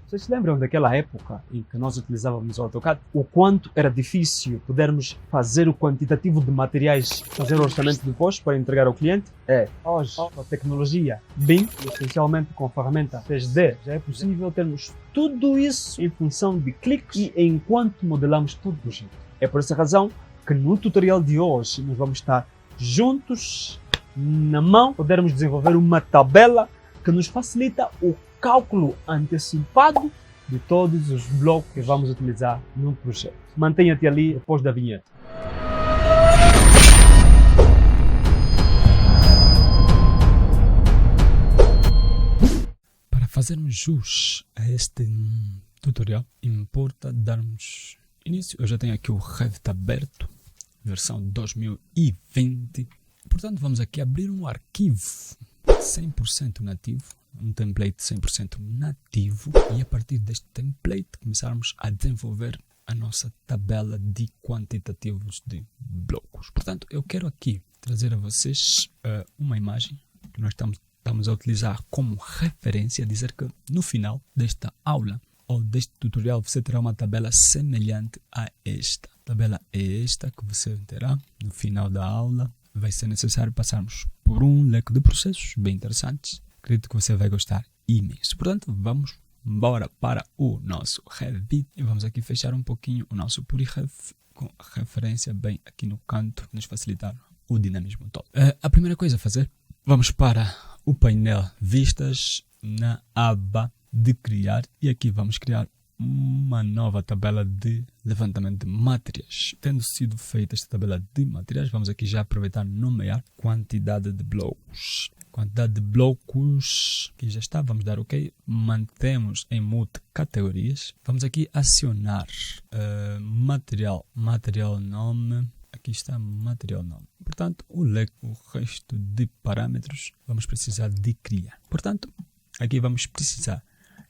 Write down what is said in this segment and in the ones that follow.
Vocês se lembram daquela época em que nós utilizávamos o AutoCAD? O quanto era difícil podermos fazer o quantitativo de materiais, fazer o orçamento depois para entregar ao cliente? Hoje, com a tecnologia BIM, essencialmente com a ferramenta 3D, já é possível termos tudo isso em função de cliques e enquanto modelamos todo o projeto. É por essa razão que no tutorial de hoje nós vamos estar juntos, na mão, podermos desenvolver uma tabela que nos facilita o cálculo antecipado de todos os blocos que vamos utilizar no projeto. Mantenha-te ali depois da vinheta. Para fazermos jus a este tutorial, importa darmos início. Eu já tenho aqui o Revit aberto, versão 2020. Portanto, vamos aqui abrir um arquivo 100% nativo, um template 100% nativo, e a partir deste template começarmos a desenvolver a nossa tabela de quantitativos de blocos. Portanto, eu quero aqui trazer a vocês uma imagem que nós estamos a utilizar como referência, dizer que no final desta aula ou deste tutorial você terá uma tabela semelhante a esta. A tabela é esta que você terá no final da aula. Vai ser necessário passarmos por um leque de processos bem interessantes. Acredito que você vai gostar imenso. Portanto, vamos embora para o nosso Revit e vamos aqui fechar um pouquinho o nosso PuriRev com a referência bem aqui no canto, para nos facilitar o dinamismo todo. A primeira coisa a fazer, vamos para o painel Vistas, na aba de criar, e aqui vamos criar uma nova tabela de levantamento de materiais. Tendo sido feita esta tabela de materiais, vamos aqui já aproveitar e nomear quantidade de blocos. Quantidade de blocos, aqui já está, vamos dar OK. Mantemos em mute categorias. Vamos aqui acionar material nome. Aqui está material nome. Portanto, o resto de parâmetros vamos precisar de criar. Portanto, aqui vamos precisar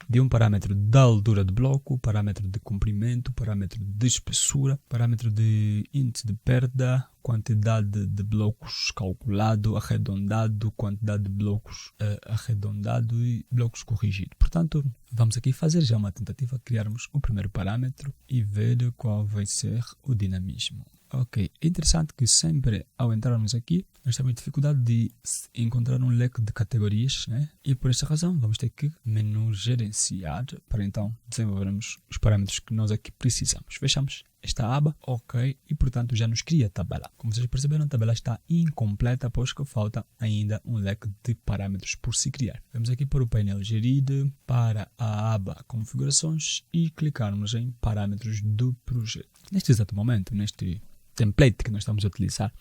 de um parâmetro da altura de bloco, parâmetro de comprimento, parâmetro de espessura, parâmetro de índice de perda, quantidade de blocos calculado, arredondado, quantidade de blocos arredondado e blocos corrigido. Portanto, vamos aqui fazer já uma tentativa de criarmos o primeiro parâmetro e ver qual vai ser o dinamismo. Ok, é interessante que sempre ao entrarmos aqui, nós temos dificuldade de encontrar um leque de categorias, né? E por esta razão vamos ter que menu gerenciar para então desenvolvermos os parâmetros que nós aqui precisamos. Fechamos esta aba, ok, e portanto já nos cria a tabela. Como vocês perceberam, a tabela está incompleta, pois que falta ainda um leque de parâmetros por se criar. Vamos aqui para o painel Gerir, para a aba Configurações e clicarmos em Parâmetros do projeto. Neste exato momento, neste template que nós estamos a utilizar,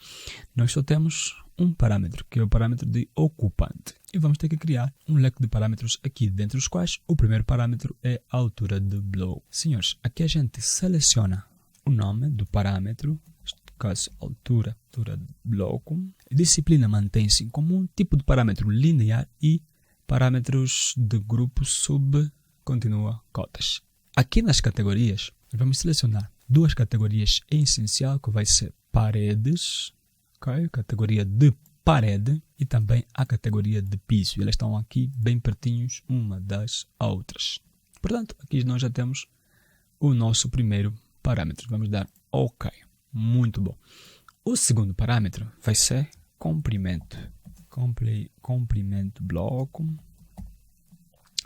nós só temos um parâmetro, que é o parâmetro de ocupante. E vamos ter que criar um leque de parâmetros aqui, dentre os quais o primeiro parâmetro é a altura de bloco. Senhores, aqui a gente seleciona o nome do parâmetro, neste caso altura de bloco. Disciplina mantém-se em comum, tipo de parâmetro linear e parâmetros de grupo sub continua cotas. Aqui nas categorias, vamos selecionar duas categorias em essencial, que vai ser paredes, okay? Categoria de parede e também a categoria de piso. Elas estão aqui bem pertinhos uma das outras. Portanto, aqui nós já temos o nosso primeiro parâmetro. Vamos dar OK. Muito bom. O segundo parâmetro vai ser comprimento. Comprimento bloco.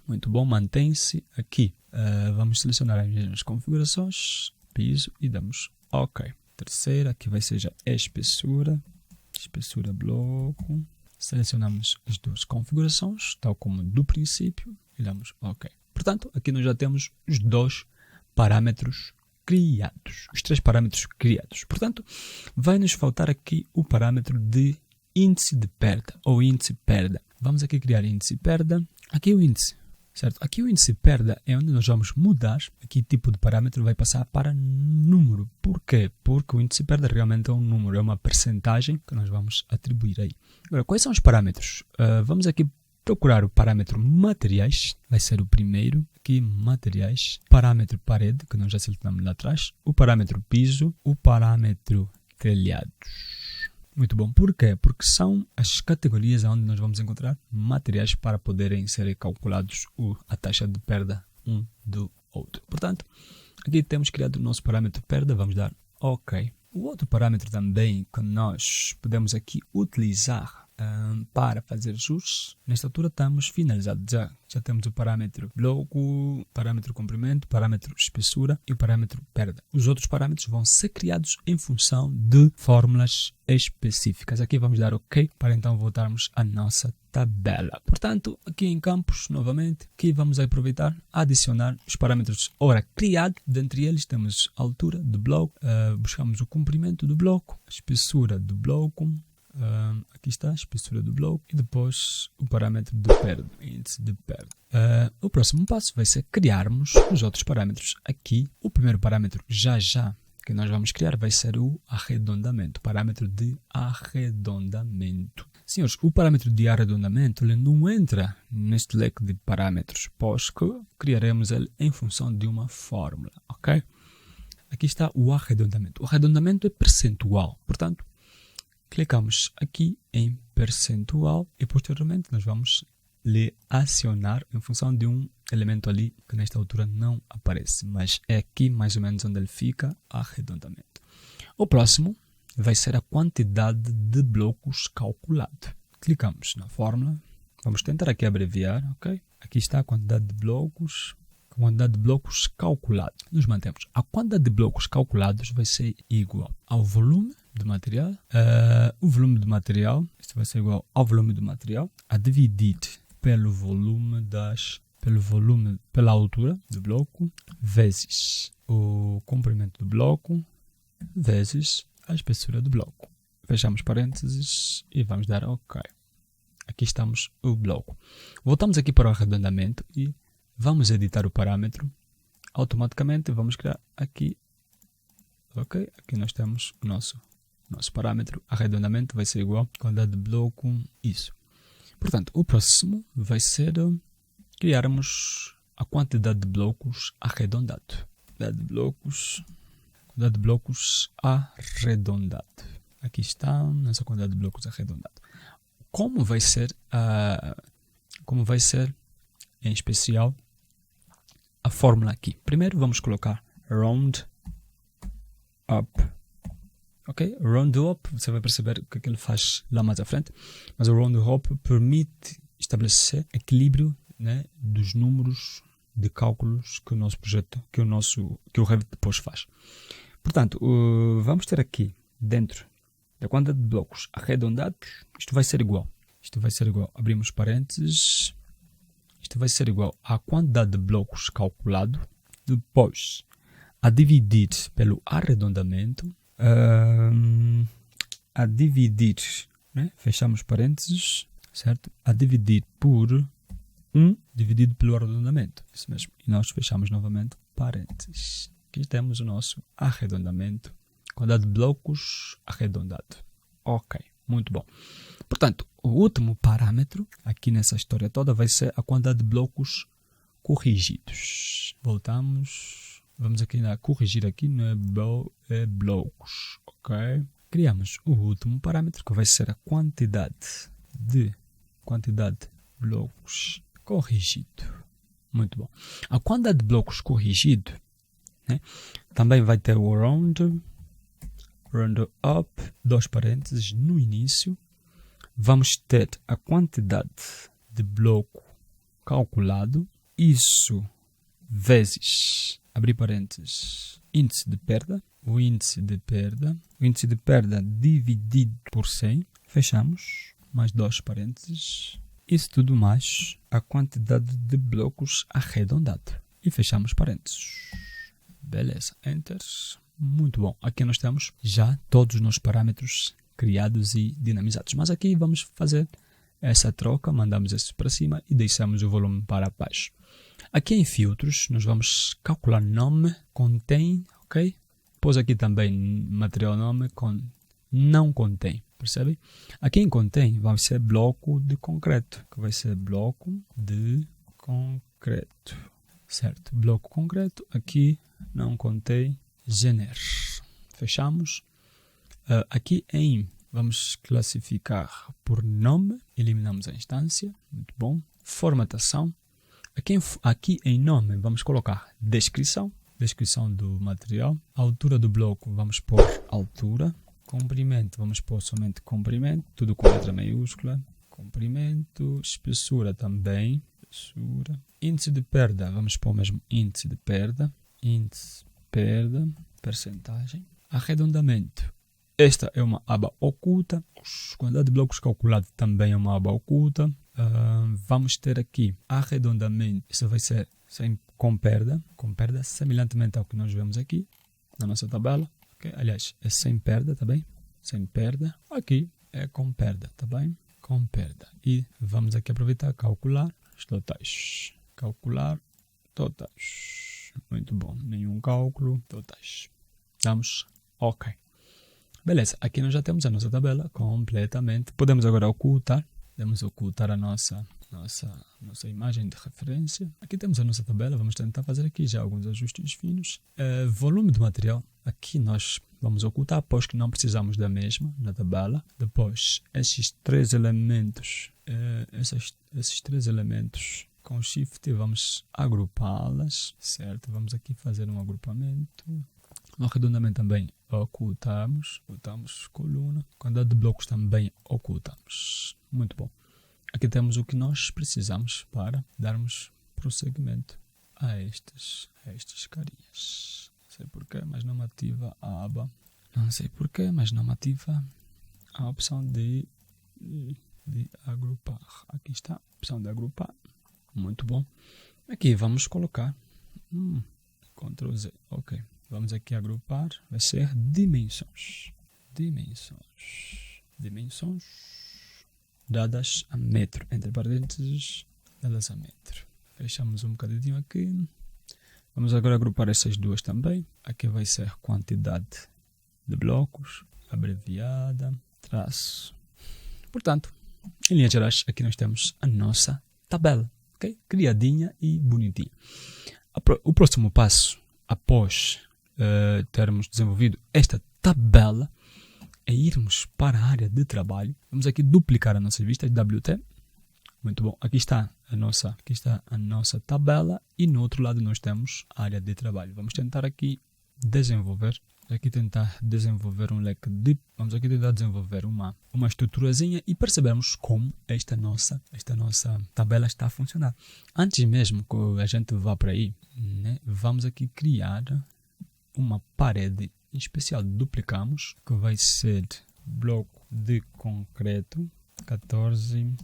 Muito bom, mantém-se aqui. Vamos selecionar as mesmas configurações, piso, e damos OK. Terceira, aqui vai ser já espessura bloco. Selecionamos as duas configurações, tal como do princípio, e damos OK. Portanto, aqui nós já temos os dois parâmetros criados, os três parâmetros criados. Portanto, vai nos faltar aqui o parâmetro de índice de perda, ou índice perda. Vamos aqui criar índice perda. Aqui o índice, certo? Aqui o índice perda é onde nós vamos mudar. Aqui tipo de parâmetro vai passar para número. Por quê? Porque o índice perda realmente é um número, é uma percentagem que nós vamos atribuir aí. Agora, quais são os parâmetros? Vamos aqui procurar o parâmetro materiais, vai ser o primeiro. Aqui materiais, parâmetro parede, que nós já selecionamos lá atrás, o parâmetro piso, o parâmetro telhados. Muito bom. Por quê? Porque são as categorias onde nós vamos encontrar materiais para poderem ser calculados a taxa de perda um do outro. Portanto, aqui temos criado o nosso parâmetro perda, vamos dar OK. O outro parâmetro também que nós podemos aqui utilizar para fazer ajustes, nesta altura estamos finalizados. Já temos o parâmetro bloco, parâmetro comprimento, parâmetro espessura e o parâmetro perda. Os outros parâmetros vão ser criados em função de fórmulas específicas. Aqui vamos dar OK para então voltarmos à nossa tabela. Portanto, aqui em campos, novamente, aqui vamos aproveitar, adicionar os parâmetros ora criados. Dentre eles temos a altura do bloco, buscamos o comprimento do bloco, a espessura do bloco, aqui está a espessura do bloco e depois o parâmetro de perda, índice de perda. O próximo passo vai ser criarmos os outros parâmetros. Aqui, o primeiro parâmetro já que nós vamos criar vai ser o arredondamento, parâmetro de arredondamento. Senhores, o parâmetro de arredondamento ele não entra neste leque de parâmetros, pois que criaremos ele em função de uma fórmula, ok? Aqui está o arredondamento. O arredondamento é percentual, portanto, clicamos aqui em percentual e posteriormente nós vamos lhe acionar em função de um elemento ali que nesta altura não aparece, mas é aqui mais ou menos onde ele fica, arredondamento. O próximo vai ser a quantidade de blocos calculado. Clicamos na fórmula, vamos tentar aqui abreviar, ok? Aqui está a quantidade de blocos calculado. Nos mantemos. A quantidade de blocos calculados vai ser igual ao volume do material. O volume do material, isto vai ser igual ao volume do material, a dividir pela altura do bloco, vezes o comprimento do bloco, vezes a espessura do bloco. Fechamos parênteses e vamos dar OK. Aqui estamos o bloco. Voltamos aqui para o arredondamento e vamos editar o parâmetro. Automaticamente vamos criar aqui. OK. Aqui nós temos o nosso parâmetro. Arredondamento vai ser igual a quantidade de bloco. Isso. Portanto, o próximo vai ser criarmos a quantidade de blocos arredondado. Quantidade de blocos arredondado. Aqui está nossa quantidade de blocos arredondado. Como vai ser em especial a fórmula aqui? Primeiro vamos colocar round up. Ok? Round up, você vai perceber o que ele faz lá mais à frente, mas o round up permite estabelecer equilíbrio, né, dos números de cálculos que o nosso projeto, que o Revit depois faz. Portanto, vamos ter aqui dentro da quantidade de blocos arredondados, isto vai ser igual, abrimos parênteses, isto vai ser igual à quantidade de blocos calculado, depois a dividir pelo arredondamento, a dividir, né? Fechamos parênteses, certo? A dividir por 1 dividido pelo arredondamento, isso mesmo, e nós fechamos novamente parênteses. Aqui temos o nosso arredondamento, quantidade de blocos arredondado. Ok, muito bom. Portanto, o último parâmetro aqui nessa história toda vai ser a quantidade de blocos corrigidos. Voltamos. Vamos aqui corrigir aqui, não é blocos, ok? Criamos o último parâmetro que vai ser a quantidade de blocos corrigido. Muito bom. A quantidade de blocos corrigido, né, também vai ter o round up, dois parênteses no início. Vamos ter a quantidade de bloco calculado, isso vezes, abrir parênteses, índice de perda, o índice de perda dividido por 100, fechamos, mais dois parênteses, isso tudo mais a quantidade de blocos arredondado e fechamos parênteses. Beleza, enter, muito bom. Aqui nós temos já todos os nossos parâmetros criados e dinamizados, mas aqui vamos fazer essa troca, mandamos isso para cima e deixamos o volume para baixo. Aqui em filtros, nós vamos calcular nome, contém, ok? Depois aqui também material nome, não contém, percebem? Aqui em contém vai ser bloco de concreto, que vai ser bloco de concreto, certo? Bloco concreto, aqui não contém, gener. Fechamos. Aqui em, vamos classificar por nome, eliminamos a instância, muito bom. Formatação. Aqui em nome vamos colocar descrição do material. A altura do bloco vamos pôr altura. Comprimento vamos pôr somente comprimento, tudo com letra maiúscula. Comprimento, espessura também. Espessura. Índice de perda, vamos pôr mesmo índice de perda. Índice, perda, percentagem. Arredondamento. Esta é uma aba oculta. Quantidade de blocos calculado também é uma aba oculta. Vamos ter aqui arredondamento. Isso vai ser com perda, semelhantemente ao que nós vemos aqui na nossa tabela. Okay? Aliás, é sem perda, tá bem? Sem perda. Aqui é com perda, tá bem? Com perda. E vamos aqui aproveitar calcular os totais. Calcular totais. Muito bom. Nenhum cálculo. Totais. Damos OK. Beleza. Aqui nós já temos a nossa tabela completamente. Podemos agora ocultar. Podemos ocultar a nossa imagem de referência. Aqui temos a nossa tabela. Vamos tentar fazer aqui já alguns ajustes finos. Volume do material. Aqui nós vamos ocultar, pois que não precisamos da mesma na tabela. Depois, esses três elementos, com Shift vamos agrupá-las, certo? Vamos aqui fazer um agrupamento. No arredondamento também ocultamos coluna. Quantidade de blocos também ocultamos. Muito bom. Aqui temos o que nós precisamos para darmos prosseguimento a estes carinhas. Não sei porquê, mas não me ativa a aba. Não sei porquê, mas não me ativa a opção de agrupar. Aqui está a opção de agrupar. Muito bom. Aqui vamos colocar Ctrl Z. Ok. Vamos aqui agrupar. Vai ser dimensões. Dimensões dadas a metro. Entre parênteses, dadas a metro. Fechamos um bocadinho aqui. Vamos agora agrupar essas duas também. Aqui vai ser quantidade de blocos, abreviada, traço. Portanto, em linhas gerais, aqui nós temos a nossa tabela, ok? Criadinha e bonitinha. O próximo passo, após termos desenvolvido esta tabela, é irmos para a área de trabalho. Vamos aqui duplicar a nossa vista de WT. Muito bom. Aqui está a nossa tabela e no outro lado nós temos a área de trabalho. Vamos tentar aqui desenvolver. Um leque de... Vamos aqui tentar desenvolver uma estruturazinha e percebermos como esta nossa tabela está a funcionar. Antes mesmo que a gente vá para aí, né, vamos aqui criar uma parede em especial. Duplicamos, que vai ser bloco de concreto 14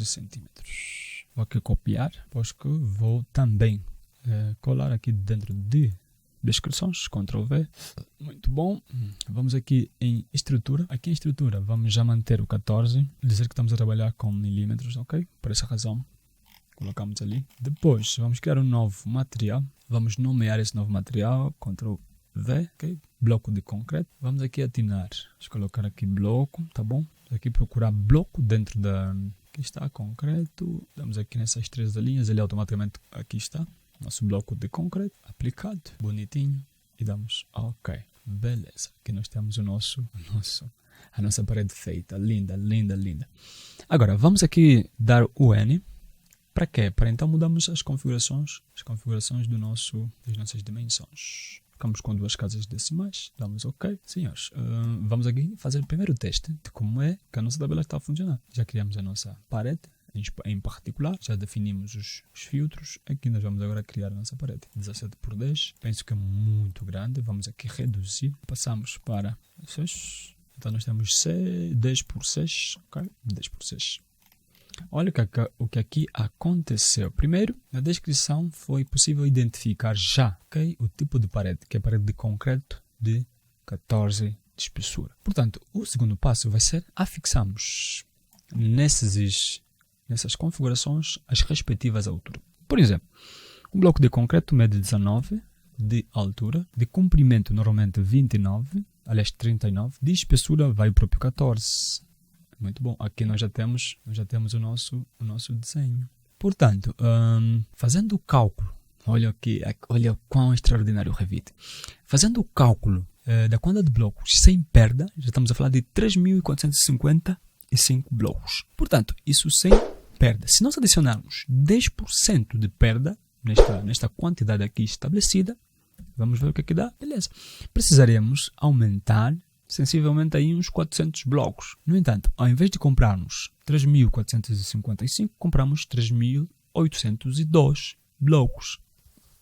centímetros. Vou aqui copiar, pois que vou também colar aqui dentro de descrições, Ctrl V. Muito bom. Vamos aqui em estrutura. Aqui em estrutura vamos já manter o 14, dizer que estamos a trabalhar com milímetros, ok? Por essa razão colocamos ali. Depois vamos criar um novo material. Vamos nomear esse novo material, Ctrl V, ok? Bloco de concreto. Vamos aqui atinar. Vamos colocar aqui bloco, tá bom? Vamos aqui procurar bloco dentro da... Aqui está, concreto. Damos aqui nessas três linhas, ele automaticamente aqui está. Nosso bloco de concreto aplicado, bonitinho. E damos OK. Beleza. Aqui nós temos a nossa parede feita. Linda, linda, linda. Agora, vamos aqui dar o N. Para quê? Para então mudarmos as configurações das nossas dimensões. Ficamos com duas casas decimais, damos OK. Senhores, vamos aqui fazer o primeiro teste de como é que a nossa tabela está a funcionar. Já criamos a nossa parede, em particular, já definimos os filtros. Aqui nós vamos agora criar a nossa parede. 17 por 10, penso que é muito grande. Vamos aqui reduzir, passamos para 6. Então nós temos 10 por 6, ok? 10 por 6. Olha o que aqui aconteceu. Primeiro, na descrição foi possível identificar já, ok, o tipo de parede, que é a parede de concreto de 14 de espessura. Portanto, o segundo passo vai ser afixarmos nessas configurações as respectivas alturas. Por exemplo, um bloco de concreto mede 19 de altura, de comprimento normalmente 29, aliás 39, de espessura vai o próprio 14. Muito bom, aqui nós já temos o nosso desenho. Portanto, fazendo o cálculo, olha quão extraordinário o Revit. Fazendo o cálculo da quantidade de blocos sem perda, já estamos a falar de 3.455 blocos. Portanto, isso sem perda. Se nós adicionarmos 10% de perda nesta quantidade aqui estabelecida, vamos ver o que é que dá. Beleza. Precisaríamos aumentar sensivelmente aí uns 400 blocos. No entanto, ao invés de comprarmos 3.455, compramos 3.802 blocos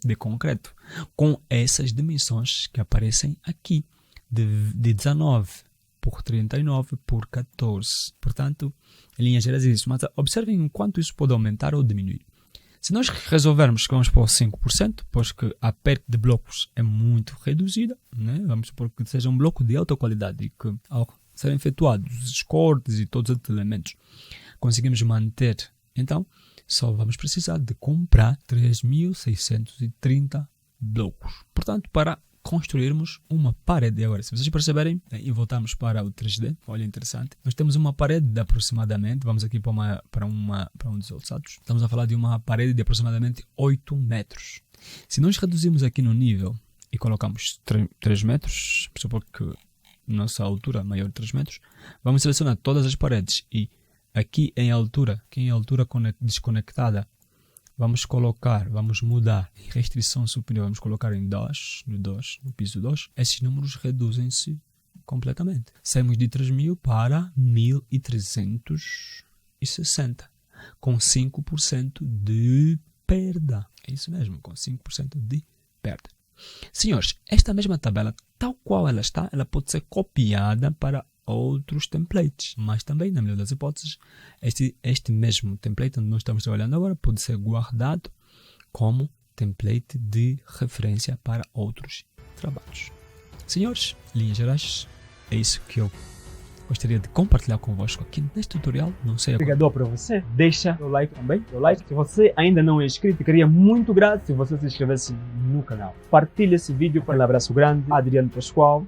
de concreto, com essas dimensões que aparecem aqui, de 19 por 39 por 14. Portanto, em linhas gerais é isso. Mas observem o quanto isso pode aumentar ou diminuir. Se nós resolvermos que vamos para 5%, pois que a perda de blocos é muito reduzida, né? Vamos supor que seja um bloco de alta qualidade e que, ao serem efetuados os cortes e todos os outros elementos, conseguimos manter. Então, só vamos precisar de comprar 3.630 blocos. Portanto, para construirmos uma parede. Agora, se vocês perceberem, e voltamos para o 3D, olha interessante, nós temos uma parede de aproximadamente, vamos aqui para um dos lados, estamos a falar de uma parede de aproximadamente 8 metros. Se nós reduzirmos aqui no nível e colocamos 3 metros, supor que nossa altura maior de 3 metros, vamos selecionar todas as paredes e aqui em altura desconectada, vamos mudar em restrição superior, vamos colocar em 2, no piso 2, esses números reduzem-se completamente. Saímos de 3.000 para 1.360, com 5% de perda. É isso mesmo, com 5% de perda. Senhores, esta mesma tabela, tal qual ela está, ela pode ser copiada para outros templates, mas também, na melhor das hipóteses, este mesmo template onde nós estamos trabalhando agora pode ser guardado como template de referência para outros trabalhos. Senhores, linhas gerais, é isso que eu gostaria de compartilhar convosco aqui neste tutorial. Não sei. Obrigado para você. Deixa o like também. O like. Se você ainda não é inscrito, ficaria muito grato se você se inscrevesse no canal. Partilhe esse vídeo. Um abraço grande. Adriano Pascoal.